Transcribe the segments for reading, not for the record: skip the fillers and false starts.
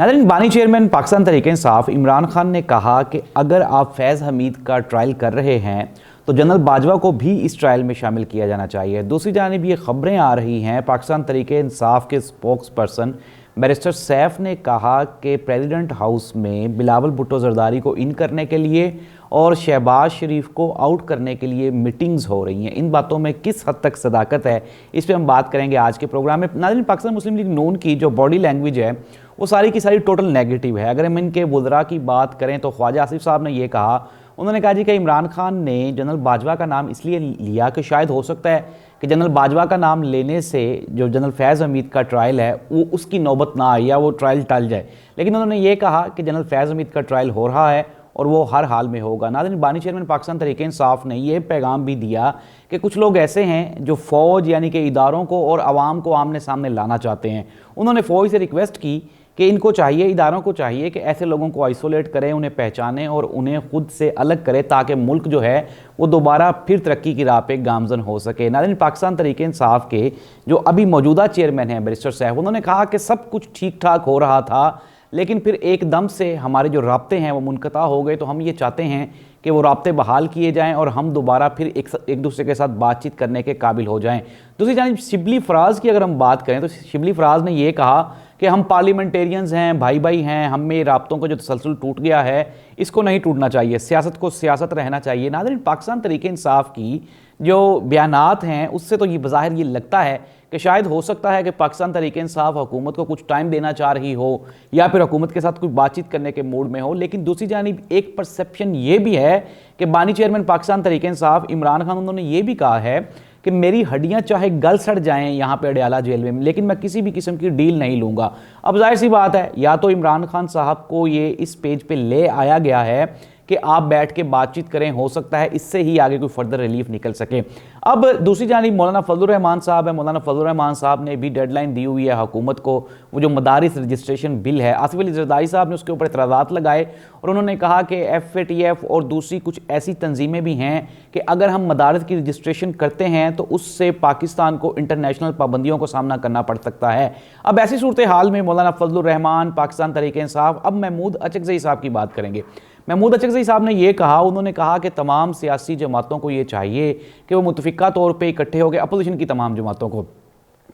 नाज़रीन, बानी चेयरमैन पाकिस्तान तहरीक-ए-इंसाफ इमरान खान ने कहा कि अगर आप फैज़ हमीद का ट्रायल कर रहे हैं तो जनरल बाजवा को भी इस ट्रायल में शामिल किया जाना चाहिए। दूसरी जानिब ये खबरें आ रही हैं, पाकिस्तान तहरीक-ए-इंसाफ के स्पोक्स पर्सन बैरिस्टर सैफ ने कहा कि प्रेसिडेंट हाउस में बिलावल भुट्टो जरदारी को इन करने के लिए और शहबाज शरीफ को आउट करने के लिए मीटिंग्स हो रही हैं। इन बातों में किस हद तक सदाकत है, इस पर हम बात करेंगे आज के प्रोग्राम में। नाज़रीन, पाकिस्तान मुस्लिम लीग नून की जो बॉडी लैंग्वेज है वो सारी की सारी टोटल नेगेटिव है। अगर हम इनके वुज़रा की बात करें तो ख्वाजा आसिफ साहब ने ये कहा, उन्होंने कहा जी कि इमरान खान ने जनरल बाजवा का नाम इसलिए लिया कि शायद हो सकता है कि जनरल बाजवा का नाम लेने से जो जनरल फैज़ हमीद का ट्रायल है वो उसकी नौबत ना आए या वो ट्रायल टल जाए। लेकिन उन्होंने ये कहा कि जनरल फैज़ हमीद का ट्रायल हो रहा है और वो हर हाल में होगा। नाज़रीन, बानी चेयरमैन पाकिस्तान तहरीक-ए-इंसाफ ने यह पैगाम भी दिया कि कुछ लोग ऐसे हैं जो फ़ौज यानी कि इदारों को और आवाम को आमने सामने लाना चाहते हैं। उन्होंने फ़ौज से रिक्वेस्ट की कि इनको चाहिए, इदारों को चाहिए कि ऐसे लोगों को आइसोलेट करें, उन्हें पहचानें और उन्हें खुद से अलग करें ताकि मुल्क जो है वो दोबारा फिर तरक्की की राह पे गामजन हो सके। नाज़रीन, पाकिस्तान तहरीक-ए-इंसाफ के जो अभी मौजूदा चेयरमैन हैं बैरिस्टर साहब, उन्होंने कहा कि सब कुछ ठीक ठाक हो रहा था लेकिन फिर एकदम से हमारे जो राब्ते हैं वो मुनक़ता हो गए। तो हम ये चाहते हैं कि वो राब्ते बहाल किए जाएं और हम दोबारा फिर एक दूसरे के साथ बातचीत करने के काबिल हो जाएं। दूसरी जानिब शिबली फराज की अगर हम बात करें तो शिबली फराज ने ये कहा कि हम पार्लियामेंटेरियंस हैं, भाई भाई हैं, हम में राब्तों का जो तसलसल टूट गया है इसको नहीं टूटना चाहिए, सियासत को सियासत रहना चाहिए। नाज़रीन, पाकिस्तान तहरीक-ए-इंसाफ की जो बयानात हैं उससे तो ये बज़ाहिर ये लगता है कि शायद हो सकता है कि पाकिस्तान तहरीक-ए-इंसाफ हुकूमत को कुछ टाइम देना चाह रही हो या फिर हुकूमत के साथ कुछ बातचीत करने के मूड में हो। लेकिन दूसरी जानिब एक परसेप्शन ये भी है कि बानी चेयरमैन पाकिस्तान तहरीक-ए-इंसाफ इमरान खान, उन्होंने ये भी कहा है कि मेरी हड्डियां चाहे गल सड़ जाएं यहाँ पे अडयाला जेल में, लेकिन मैं किसी भी किस्म की डील नहीं लूँगा। अब जाहिर सी बात है, या तो इमरान खान साहब को ये इस पेज पे ले आया गया है कि आप बैठ के बातचीत करें, हो सकता है इससे ही आगे कोई फर्दर रिलीफ निकल सके। अब दूसरी जानिब मौलाना फजलुर रहमान साहब है, मौलाना फजलुर रहमान साहब ने भी डेडलाइन दी हुई है हुकूमत को। वो जो मदारिस रजिस्ट्रेशन बिल है, आसिफ अली जरदारी साहब ने उसके ऊपर एतराज़ात लगाए और उन्होंने कहा कि FATF और दूसरी कुछ ऐसी तंजीमें भी हैं कि अगर हम मदारिस की रजिस्ट्रेशन करते हैं तो उससे पाकिस्तान को इंटरनेशनल पाबंदियों को सामना करना पड़ सकता है। अब ऐसी सूरत हाल में मौलाना फजलुर रहमान, पाकिस्तान तहरीक-ए-इंसाफ, अब महमूद अचकज़ई साहब की बात करेंगे। महमूद अचकज़ई साहब ने यह कहा, उन्होंने कहा कि तमाम सियासी जमातों को ये चाहिए कि वो मुतफ़िक़ा तौर पे इकट्ठे हो गए, अपोजिशन की तमाम जमातों को,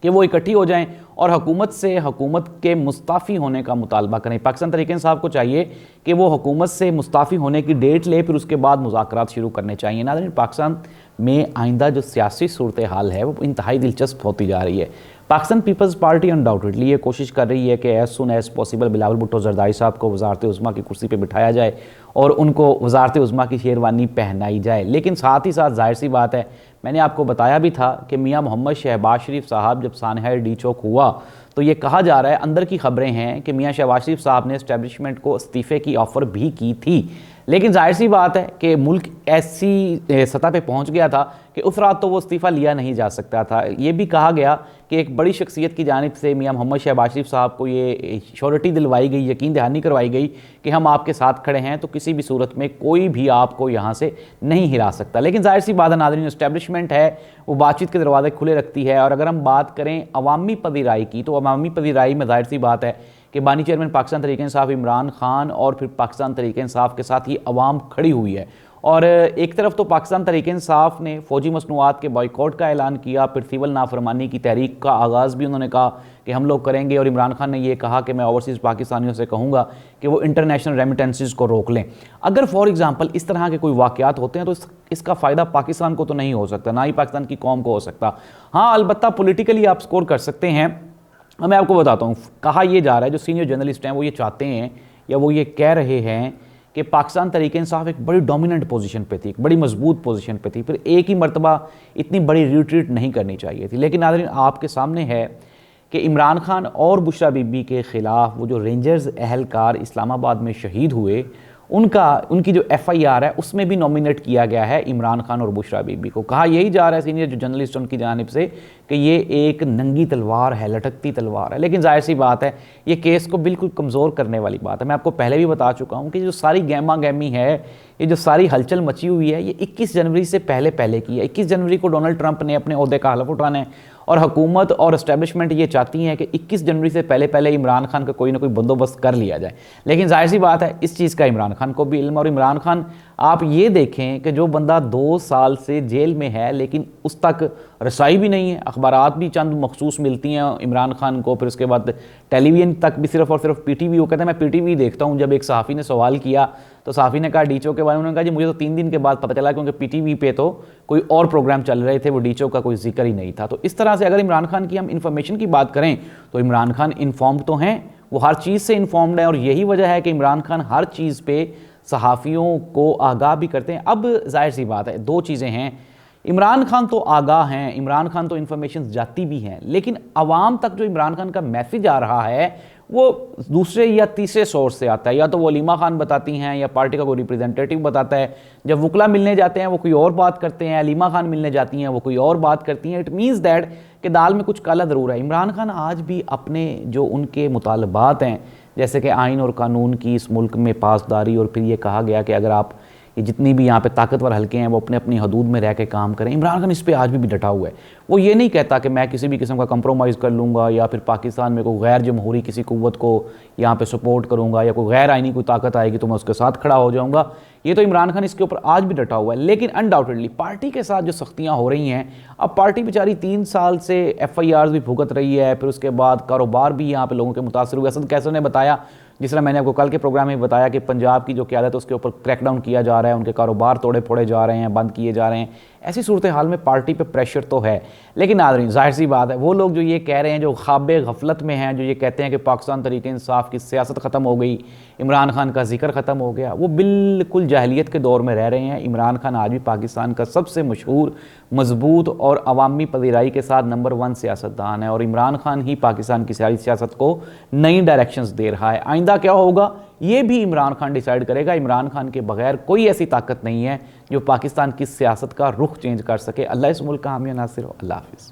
कि वो इकट्ठी हो जाएं और हुकूमत से हुकूमत के मुस्ताफ़ी होने का मुतालबा करें। पाकिस्तान तहरीक-ए-इंसाफ को चाहिए कि वो हुकूमत से मुस्ताफ़ी होने की डेट ले, फिर उसके बाद मुज़ाकरात शुरू करने चाहिए। नाज़रीन, पाकिस्तान में आइंदा जो सियासी सूरत हाल है वो इंतहाई दिलचस्प होती जा रही है। पाकिस्तान पीपल्स पार्टी अनडाउटेडली ये कोशिश कर रही है कि as soon as possible Bilawal Bhutto Zardari साहब को वज़ारत उज़्मा की कुर्सी पे बिठाया जाए और उनको वज़ारत उज़्मा की शेरवानी पहनाई जाए। लेकिन साथ ही साथ जाहिर सी बात है, मैंने आपको बताया भी था कि मियाँ मोहम्मद शहबाज शरीफ साहब जब सानहा डी चौक हुआ तो ये कहा जा रहा है, अंदर की खबरें हैं कि मियाँ शहबाज शरीफ साहब ने इस्टेब्लिशमेंट को इस्तीफ़े की ऑफ़र भी की थी। लेकिन जाहिर सी बात है कि मुल्क ऐसी सतह पे पहुंच गया था कि उस रात तो वो इस्तीफ़ा लिया नहीं जा सकता था। ये भी कहा गया कि एक बड़ी शख्सियत की जानिब से मियाँ मोहम्मद शहबाज शरीफ साहब को ये श्योरिटी दिलवाई गई, यकीन दहानी करवाई गई कि हम आपके साथ खड़े हैं, तो किसी भी सूरत में कोई भी आपको यहाँ से नहीं हिला सकता। लेकिन जाहिर सी बात है नाज़रीन, इस्टेब्लिशमेंट है वो बातचीत के दरवाजे खुले रखती है। और अगर हम बात करें अवामी पजीराई की, तो अवामी पजीराई में जाहिर सी बात है कि बानी चेयरमैन पाकिस्तान तहरीक-ए-इंसाफ इमरान खान और फिर पाकिस्तान तहरीक-ए-इंसाफ के साथ ही अवाम खड़ी हुई है। और एक तरफ तो पाकिस्तान तहरीक-ए-इंसाफ ने फ़ौजी मसनूआत के बॉयकॉट का ऐलान किया, फिर सिविल नाफरमानी की तहरीक का आगाज़ भी उन्होंने कहा कि हम लोग करेंगे। और इमरान खान ने यह कहा कि मैं ओवरसीज़ पाकिस्तानियों से कहूँगा कि वो इंटरनेशनल रेमिटेंसेस को रोक लें। अगर फॉर एग्ज़ाम्पल इस तरह के कोई वाक़यात होते हैं तो इसका फ़ायदा पाकिस्तान को तो नहीं हो सकता, ना ही पाकिस्तान की कौम को हो सकता। हाँ, अलबत्ता पोलिटिकली आप स्कोर कर सकते हैं। मैं आपको बताता हूँ, कहा यह जा रहा है, जो सीनियर जर्नलिस्ट हैं वो ये चाहते हैं या वो ये कह रहे हैं कि पाकिस्तान तहरीक-ए-इंसाफ एक बड़ी डोमिनेंट पोजीशन पे थी, एक बड़ी मजबूत पोजीशन पे थी, फिर एक ही मरतबा इतनी बड़ी रिट्रीट नहीं करनी चाहिए थी। लेकिन नाज़रीन, आपके सामने है कि इमरान खान और बुशरा बीबी के ख़िलाफ़ वो जो रेंजर्स अहलकार इस्लामाबाद में शहीद हुए, उनकी जो FIR है उसमें भी नॉमिनेट किया गया है इमरान खान और बुशरा बीबी को। कहा यही जा रहा है सीनियर जो जर्नलिस्ट उनकी जानिब से कि ये एक नंगी तलवार है, लटकती तलवार है। लेकिन जाहिर सी बात है ये केस को बिल्कुल कमज़ोर करने वाली बात है। मैं आपको पहले भी बता चुका हूँ कि जो सारी गहमा गहमी है, ये जो सारी हलचल मची हुई है, ये 21 जनवरी से पहले की है। 21 जनवरी को डोनाल्ड ट्रंप ने अपने ओहदे का हलफ उठाना है और हुकूमत और इस्टेब्लिशमेंट ये चाहती हैं कि 21 जनवरी से पहले पहले इमरान खान का कोई ना कोई बंदोबस्त कर लिया जाए। लेकिन जाहिर सी बात है इस चीज़ का इमरान खान को भी इल्म, और इमरान खान आप ये देखें कि जो बंदा 2 साल से जेल में है लेकिन उस तक रसाई भी नहीं है, अखबारात भी चंद मखसूस मिलती हैं इमरान खान को, फिर उसके बाद टेलीविज़न तक भी सिर्फ और सिर्फ PTV, वो कहते हैं मैं PTV देखता हूँ। जब एक सहाफ़ी ने सवाल किया तो सहाफ़ी ने कहा डीचो के बारे में, उन्होंने कहा जी मुझे तो 3 दिन के बाद पता चला, क्योंकि PTV पे तो कोई और प्रोग्राम चल रहे थे, वो डीचो का कोई जिक्र ही नहीं था। तो इस तरह से अगर इमरान खान की हम इन्फॉर्मेशन की बात करें तो इमरान खान इन्फॉर्म्ड तो हैं, वो हर चीज़ से इन्फॉर्म्ड है, और यही वजह है कि इमरान खान हर चीज़ पे सहाफ़ियों को आगाह भी करते हैं। अब जाहिर सी बात है 2 चीज़ें हैं, इमरान खान तो आगाह हैं, इमरान खान तो इन्फॉर्मेशन जाती भी हैं, लेकिन आवाम तक जो इमरान खान का मैसेज आ रहा है वो दूसरे या तीसरे सोर्स से आता है। या तो वो अलीमा खान बताती हैं या पार्टी का कोई रिप्रेजेंटेटिव बताता है। जब वकला मिलने जाते हैं वो कोई और बात करते हैं, अलीमा खान मिलने जाती हैं वो कोई और बात करती हैं। इट मीन्स दैट कि दाल में कुछ काला ज़रूर है। इमरान खान आज भी अपने जो उनके मुतालबात हैं, जैसे कि आइन और कानून की इस मुल्क में पासदारी, और फिर ये कहा गया कि अगर आप ये जितनी भी यहाँ पे ताकतवर हल्के हैं वो अपने अपनी हदूद में रह के काम करें, इमरान खान इस पे आज भी डटा हुआ है। वो ये नहीं कहता कि मैं किसी भी किस्म का कंप्रोमाइज़ कर लूँगा या फिर पाकिस्तान में कोई गैर जमहूरी किसी कुव्वत को यहाँ पे सपोर्ट करूँगा, या कोई गैर आइनी कोई ताकत आएगी तो मैं उसके साथ खड़ा हो जाऊँगा। ये तो इमरान खान इसके ऊपर आज भी डटा हुआ है। लेकिन अनडाउटेडली पार्टी के साथ जो सख्तियाँ हो रही हैं, अब पार्टी बेचारी 3 साल से FIRs भी भुगत रही है, फिर उसके बाद कारोबार भी यहाँ पे लोगों के मुतासर हुए। असद कैसर ने बताया, जिस तरह मैंने आपको कल के प्रोग्राम में बताया, कि पंजाब की जो क़यादत है उसके ऊपर क्रैकडाउन किया जा रहा है, उनके कारोबार तोड़े फोड़े जा रहे हैं, बंद किए जा रहे हैं। ऐसी सूरत हाल में पार्टी पे प्रेशर तो है। लेकिन नाज़रीन जाहिर सी बात है वो लोग जो ये कह रहे हैं, जो ख्वाबे गफलत में हैं, जो ये कहते हैं कि पाकिस्तान तरीके इंसाफ की सियासत ख़त्म हो गई, इमरान खान का जिक्र ख़त्म हो गया, वो बिल्कुल जाहिलियत के दौर में रह रहे हैं। इमरान खान आज भी पाकिस्तान का सबसे मशहूर, मजबूत और अवामी पजीराई के साथ नंबर 1 सियासतदान है, और इमरान खान ही पाकिस्तान की सारी सियासत को नई डायरेक्शंस दे रहा है। आइंदा क्या होगा ये भी इमरान खान डिसाइड करेगा। इमरान खान के बगैर कोई ऐसी ताकत नहीं है जो पाकिस्तान की सियासत का रुख चेंज कर सके। अल्लाह इस मुल्क का हामी नासिर हो। अल्लाह हाफिज़।